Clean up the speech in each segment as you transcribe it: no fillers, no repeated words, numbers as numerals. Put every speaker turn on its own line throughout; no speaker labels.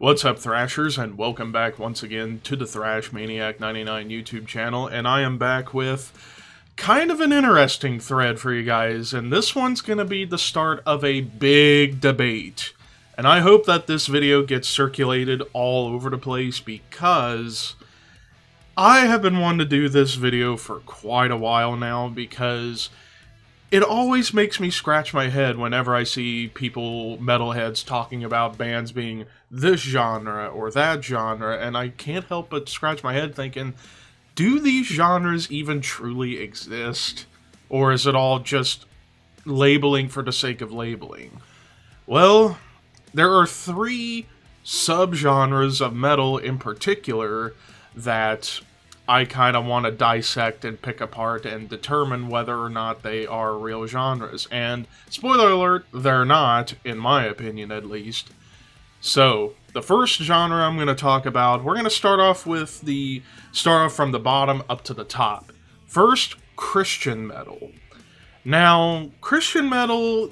What's up, Thrashers, and welcome back once again to the Thrash Maniac 99 YouTube channel, and I am back with kind of an interesting thread for you guys, and this one's going to be the start of a big debate, and I hope that this video gets circulated all over the place because I have been wanting to do this video for quite a while now because it always makes me scratch my head whenever I see people, metalheads, talking about bands being this genre or that genre, and I can't help but scratch my head thinking, do these genres even truly exist? Or is it all just labeling for the sake of labeling? Well, there are three subgenres of metal in particular that I kind of want to dissect and pick apart and determine whether or not they are real genres. And, spoiler alert, they're not, in my opinion at least. So, the first genre I'm going to talk about, we're going to start off from the bottom up to the top. First, Christian metal. Now, Christian metal,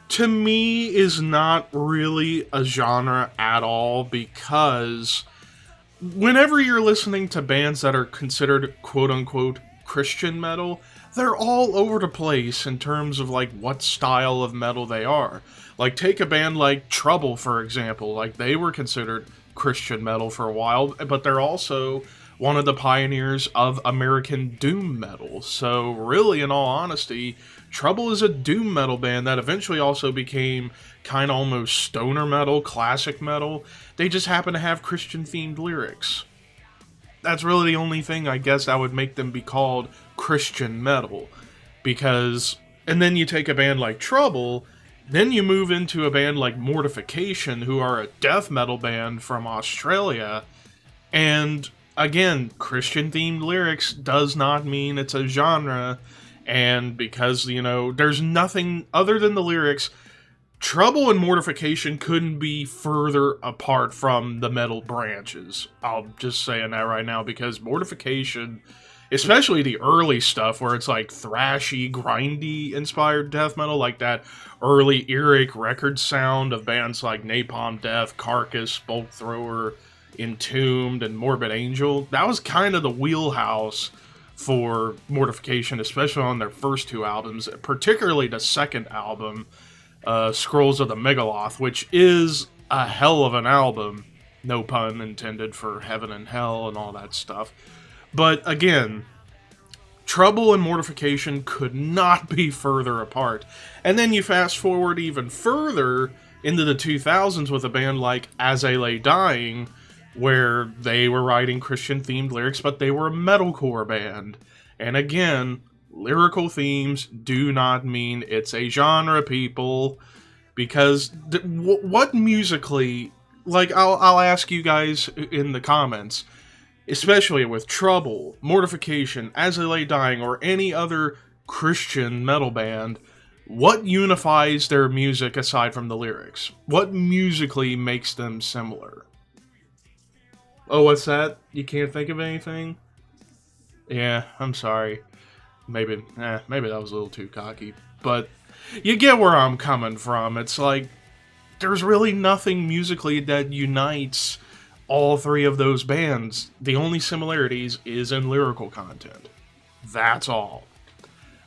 to me, is not really a genre at all because whenever you're listening to bands that are considered quote-unquote Christian metal, they're all over the place in terms of like what style of metal they are. Like take a band like Trouble, for example. Like they were considered Christian metal for a while, but they're also one of the pioneers of American doom metal. So really, in all honesty, Trouble is a doom metal band that eventually also became kind of almost stoner metal, classic metal. They just happen to have Christian-themed lyrics. That's really the only thing, I guess, that would make them be called Christian metal. And then you take a band like Trouble, then you move into a band like Mortification, who are a death metal band from Australia, and again, Christian-themed lyrics does not mean it's a genre, and because, you know, there's nothing other than the lyrics, Trouble and Mortification couldn't be further apart from the metal branches. I'll just saying that right now, because Mortification, especially the early stuff where it's like thrashy, grindy inspired death metal, like that early earache record sound of bands like Napalm Death, Carcass, Bolt Thrower, Entombed, and Morbid Angel, that was kind of the wheelhouse for Mortification, especially on their first two albums, particularly the second album, Scrolls of the Megaloth, which is a hell of an album, no pun intended for Heaven and Hell and all that stuff. But again, Trouble and Mortification could not be further apart. And then you fast forward even further into the 2000s with a band like A.k.a. Dying, where they were writing Christian-themed lyrics, but they were a metalcore band. And again, lyrical themes do not mean it's a genre, people, because what musically, like, I'll ask you guys in the comments, especially with Trouble, Mortification, A.k.a. Dying, or any other Christian metal band, what unifies their music aside from the lyrics? What musically makes them similar? Oh, what's that? You can't think of anything? Yeah, I'm sorry. Maybe that was a little too cocky. But you get where I'm coming from. It's like, there's really nothing musically that unites all three of those bands. The only similarities is in lyrical content. That's all.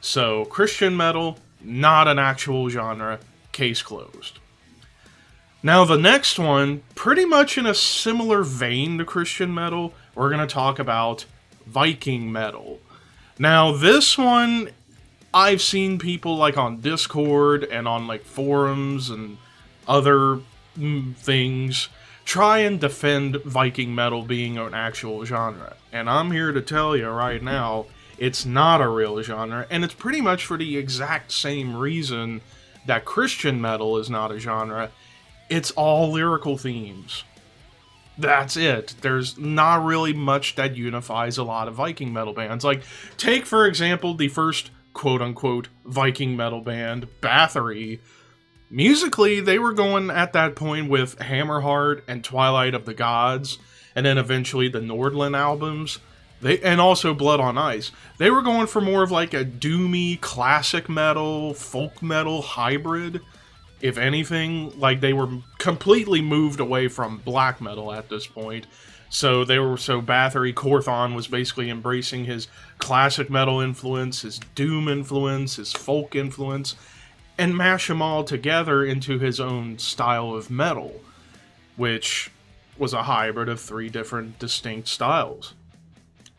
So, Christian metal, not an actual genre. Case closed. Now, the next one, pretty much in a similar vein to Christian metal, we're going to talk about Viking Metal. Now, this one, I've seen people, like, on Discord and on, like, forums and other things try and defend Viking Metal being an actual genre. And I'm here to tell you right now, it's not a real genre, and it's pretty much for the exact same reason that Christian metal is not a genre. It's all lyrical themes. That's it. There's not really much that unifies a lot of Viking metal bands. Like, take, for example, the first quote-unquote Viking metal band, Bathory. Musically, they were going at that point with Hammerheart and Twilight of the Gods, and then eventually the Nordland albums, and also Blood on Ice. They were going for more of like a doomy, classic metal, folk metal hybrid. If anything, like, they were completely moved away from black metal at this point. So Bathory Korthon was basically embracing his classic metal influence, his doom influence, his folk influence, and mash them all together into his own style of metal, which was a hybrid of 3 different distinct styles.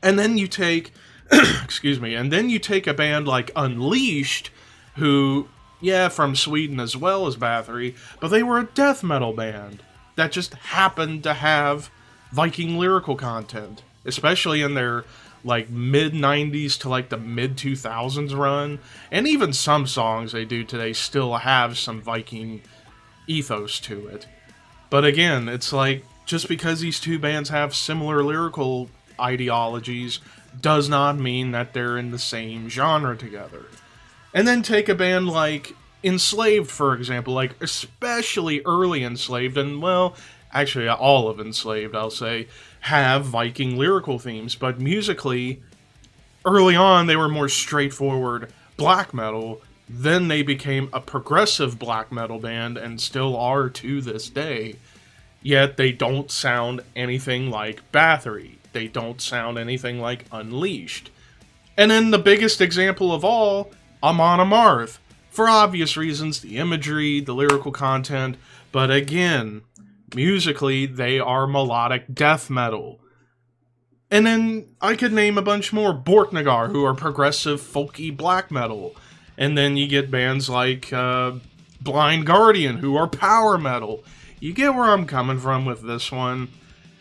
And then you take, excuse me, and then you take a band like Unleashed, who, yeah, from Sweden as well as Bathory, but they were a death metal band that just happened to have Viking lyrical content, especially in their like mid-90s to like the mid-2000s run, and even some songs they do today still have some Viking ethos to it. But again, it's like, just because these two bands have similar lyrical ideologies does not mean that they're in the same genre together. And then take a band like Enslaved, for example, like especially early Enslaved, and well, actually all of Enslaved, I'll say, have Viking lyrical themes, but musically, early on they were more straightforward black metal. Then they became a progressive black metal band, and still are to this day. Yet they don't sound anything like Bathory. They don't sound anything like Unleashed. And then the biggest example of all, Amon Amarth. For obvious reasons, the imagery, the lyrical content, but again, musically, they are melodic death metal. And then I could name a bunch more. Borknagar, who are progressive, folky black metal. And then you get bands like Blind Guardian, who are power metal. You get where I'm coming from with this one.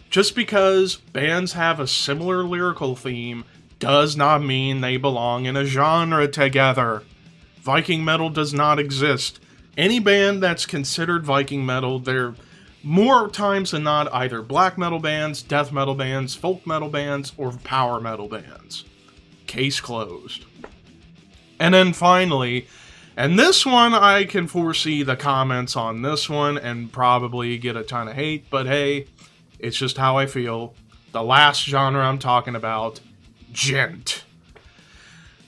Just because bands have a similar lyrical theme does not mean they belong in a genre together. Viking metal does not exist. Any band that's considered Viking metal, they're more times than not either black metal bands, death metal bands, folk metal bands, or power metal bands. Case closed. And then finally, and this one I can foresee the comments on this one and probably get a ton of hate, but hey, it's just how I feel. The last genre I'm talking about, Djent.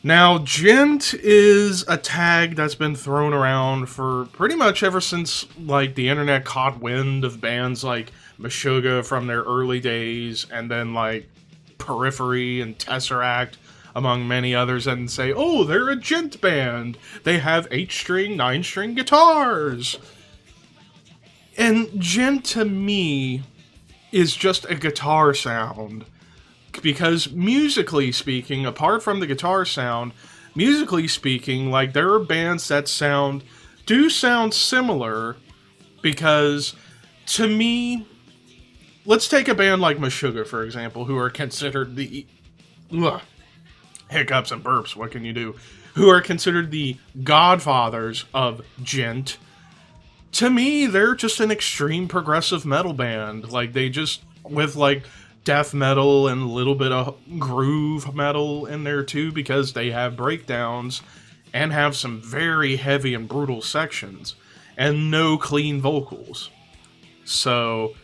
Now, Djent is a tag that's been thrown around for pretty much ever since, like, the internet caught wind of bands like Meshuggah from their early days, and then, like, Periphery and Tesseract, among many others, and say, oh, they're a Djent band. They have 8-string, 9-string guitars. And Djent, to me, is just a guitar sound. Because musically speaking, apart from the guitar sound, musically speaking, like, there are bands that do sound similar, because to me, let's take a band like Meshuggah, for example, who are considered the hiccups and burps, what can you do? Who are considered the godfathers of Djent. To me, they're just an extreme progressive metal band. Like, they just, with like death metal and a little bit of groove metal in there too, because they have breakdowns and have some very heavy and brutal sections and no clean vocals. So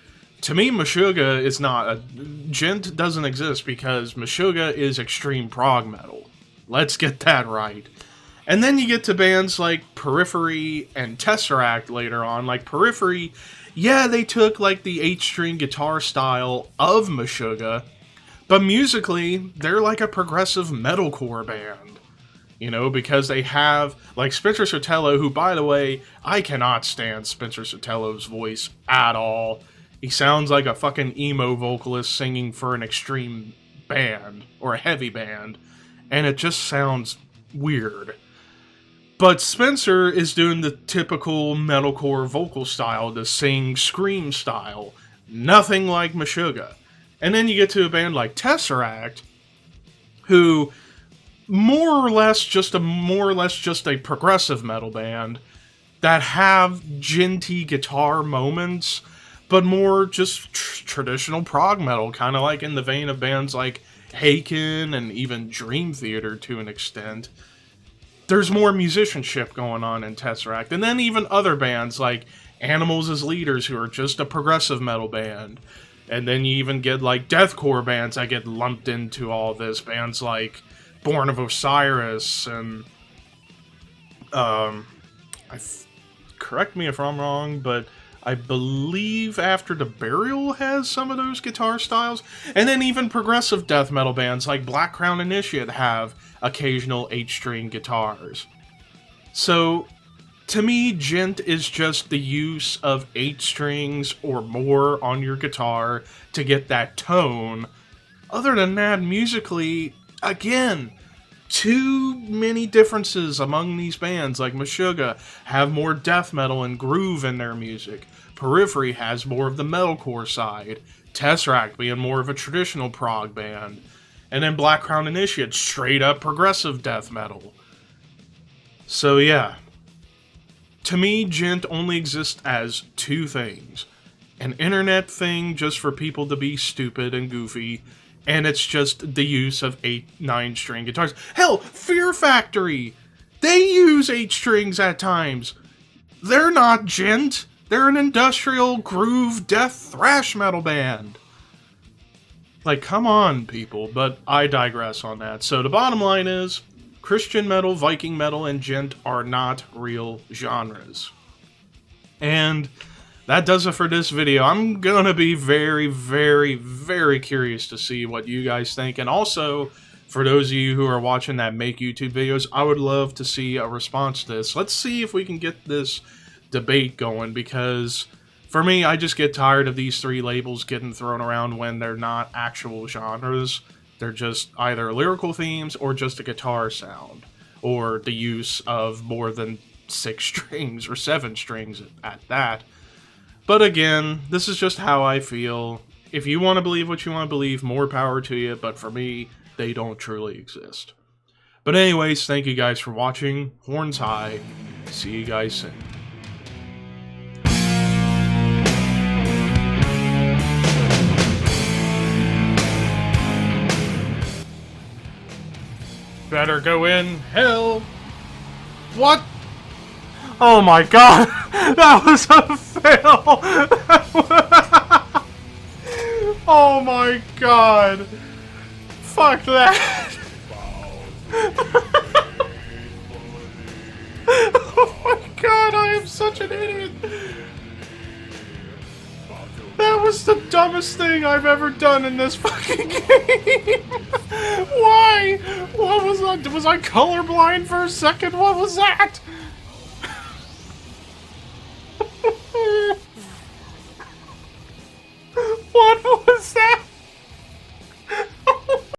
to me, Meshuggah is not Djent doesn't exist because Meshuggah is extreme prog metal. Let's get that right. And then you get to bands like Periphery and Tesseract later on. Like Periphery, yeah, they took like the 8-string guitar style of Meshuggah, but musically, they're like a progressive metalcore band. You know, because they have, like, Spencer Sotelo, who, by the way, I cannot stand Spencer Sotelo's voice at all. He sounds like a fucking emo vocalist singing for an extreme band, or a heavy band, and it just sounds weird. But Spencer is doing the typical metalcore vocal style, the sing-scream style. Nothing like Meshuggah. And then you get to a band like Tesseract, who more or less just a progressive metal band that have djenty guitar moments, but more just traditional prog metal, kind of like in the vein of bands like Haken and even Dream Theater to an extent. There's more musicianship going on in Tesseract. And then even other bands like Animals as Leaders, who are just a progressive metal band. And then you even get like deathcore bands that get lumped into all this. Bands like Born of Osiris and correct me if I'm wrong, but I believe After the Burial has some of those guitar styles. And then even progressive death metal bands like Black Crown Initiate have occasional 8-string guitars. So, to me, Djent is just the use of 8 strings or more on your guitar to get that tone. Other than that, musically, again, too many differences among these bands. Like Meshuggah have more death metal and groove in their music. Periphery has more of the metalcore side. Tesseract being more of a traditional prog band. And then Black Crown Initiate, straight up progressive death metal. So yeah, to me, Djent only exists as 2 things. An internet thing just for people to be stupid and goofy, and it's just the use of 8, 9-string guitars. Hell, Fear Factory! They use 8 strings at times. They're not Djent. They're an industrial groove death thrash metal band. Like, come on, people, but I digress on that. So the bottom line is, Christian metal, Viking metal, and Djent are not real genres. And that does it for this video. I'm gonna be very, very, very curious to see what you guys think. And also, for those of you who are watching that make YouTube videos, I would love to see a response to this. Let's see if we can get this debate going, because for me, I just get tired of these 3 labels getting thrown around when they're not actual genres. They're just either lyrical themes or just a guitar sound, or the use of more than 6 strings or 7 strings at that. But again, this is just how I feel. If you want to believe what you want to believe, more power to you, but for me, they don't truly exist. But anyways, thank you guys for watching. Horns high. See you guys soon. Better go in hell. What? Oh my god! That was a fail! Oh my god! Fuck that! Oh my god, I am such an idiot! That was the dumbest thing I've ever done in this fucking game! Why? What was that? Was I colorblind for a second? What was that?